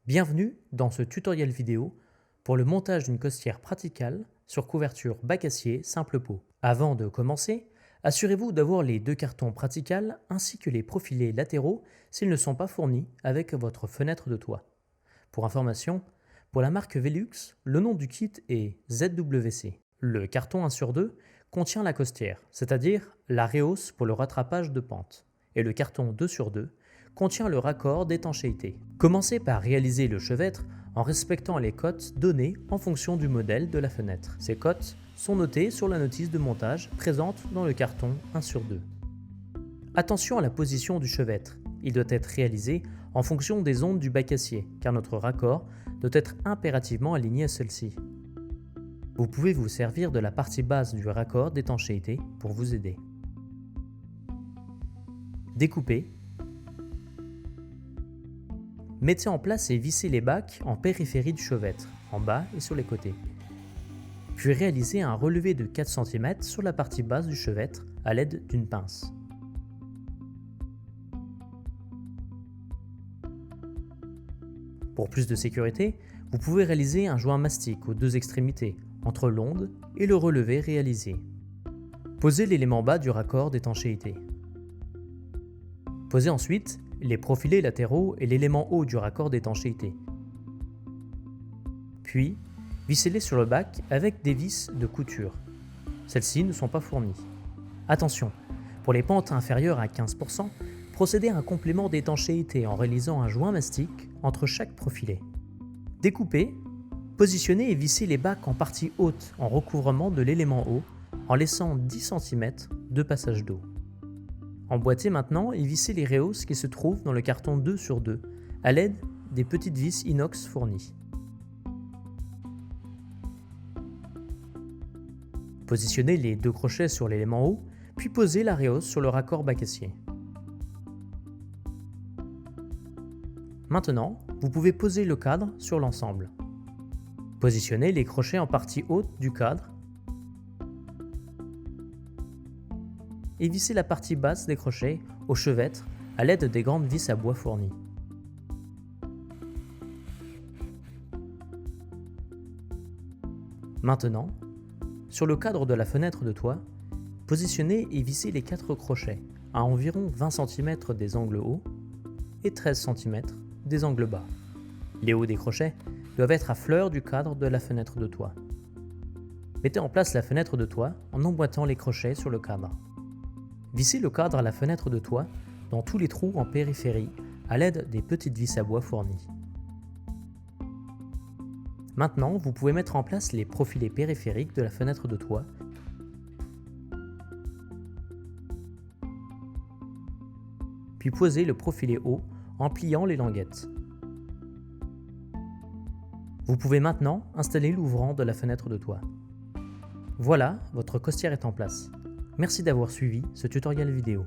Bienvenue dans ce tutoriel vidéo pour le montage d'une costière Pratical sur couverture bac acier simple pot. Avant de commencer, assurez-vous d'avoir les deux cartons Pratical ainsi que les profilés latéraux s'ils ne sont pas fournis avec votre fenêtre de toit. Pour information, pour la marque Velux, le nom du kit est ZWC. Le carton 1 sur 2 contient la costière, c'est-à-dire la rehausse pour le rattrapage de pente, et le carton 2 sur 2 contient le raccord d'étanchéité. Commencez par réaliser le chevêtre en respectant les cotes données en fonction du modèle de la fenêtre. Ces cotes sont notées sur la notice de montage présente dans le carton 1 sur 2. Attention à la position du chevêtre. Il doit être réalisé en fonction des ondes du bac acier, car notre raccord doit être impérativement aligné à celle-ci. Vous pouvez vous servir de la partie basse du raccord d'étanchéité pour vous aider. Découpez. Mettez en place et vissez les bacs en périphérie du chevêtre, en bas et sur les côtés. Puis réalisez un relevé de 4 cm sur la partie basse du chevêtre à l'aide d'une pince. Pour plus de sécurité, vous pouvez réaliser un joint mastic aux deux extrémités, entre l'onde et le relevé réalisé. Posez l'élément bas du raccord d'étanchéité. Posez ensuite les profilés latéraux et l'élément haut du raccord d'étanchéité. Puis, vissez-les sur le bac avec des vis de couture. Celles-ci ne sont pas fournies. Attention, pour les pentes inférieures à 15%, procédez à un complément d'étanchéité en réalisant un joint mastic entre chaque profilé. Découpez, positionnez et vissez les bacs en partie haute en recouvrement de l'élément haut en laissant 10 cm de passage d'eau. Emboîtez maintenant et vissez les rehausses qui se trouvent dans le carton 2 sur 2 à l'aide des petites vis inox fournies. Positionnez les deux crochets sur l'élément haut, puis posez la rehausse sur le raccord bac acier. Maintenant, vous pouvez poser le cadre sur l'ensemble. Positionnez les crochets en partie haute du cadre et vissez la partie basse des crochets au chevêtre à l'aide des grandes vis à bois fournies. Maintenant, sur le cadre de la fenêtre de toit, positionnez et vissez les 4 crochets à environ 20 cm des angles hauts et 13 cm des angles bas. Les hauts des crochets doivent être à fleur du cadre de la fenêtre de toit. Mettez en place la fenêtre de toit en emboîtant les crochets sur le cadre. Vissez le cadre à la fenêtre de toit dans tous les trous en périphérie à l'aide des petites vis à bois fournies. Maintenant, vous pouvez mettre en place les profilés périphériques de la fenêtre de toit puis poser le profilé haut en pliant les languettes. Vous pouvez maintenant installer l'ouvrant de la fenêtre de toit. Voilà, votre costière est en place. Merci d'avoir suivi ce tutoriel vidéo.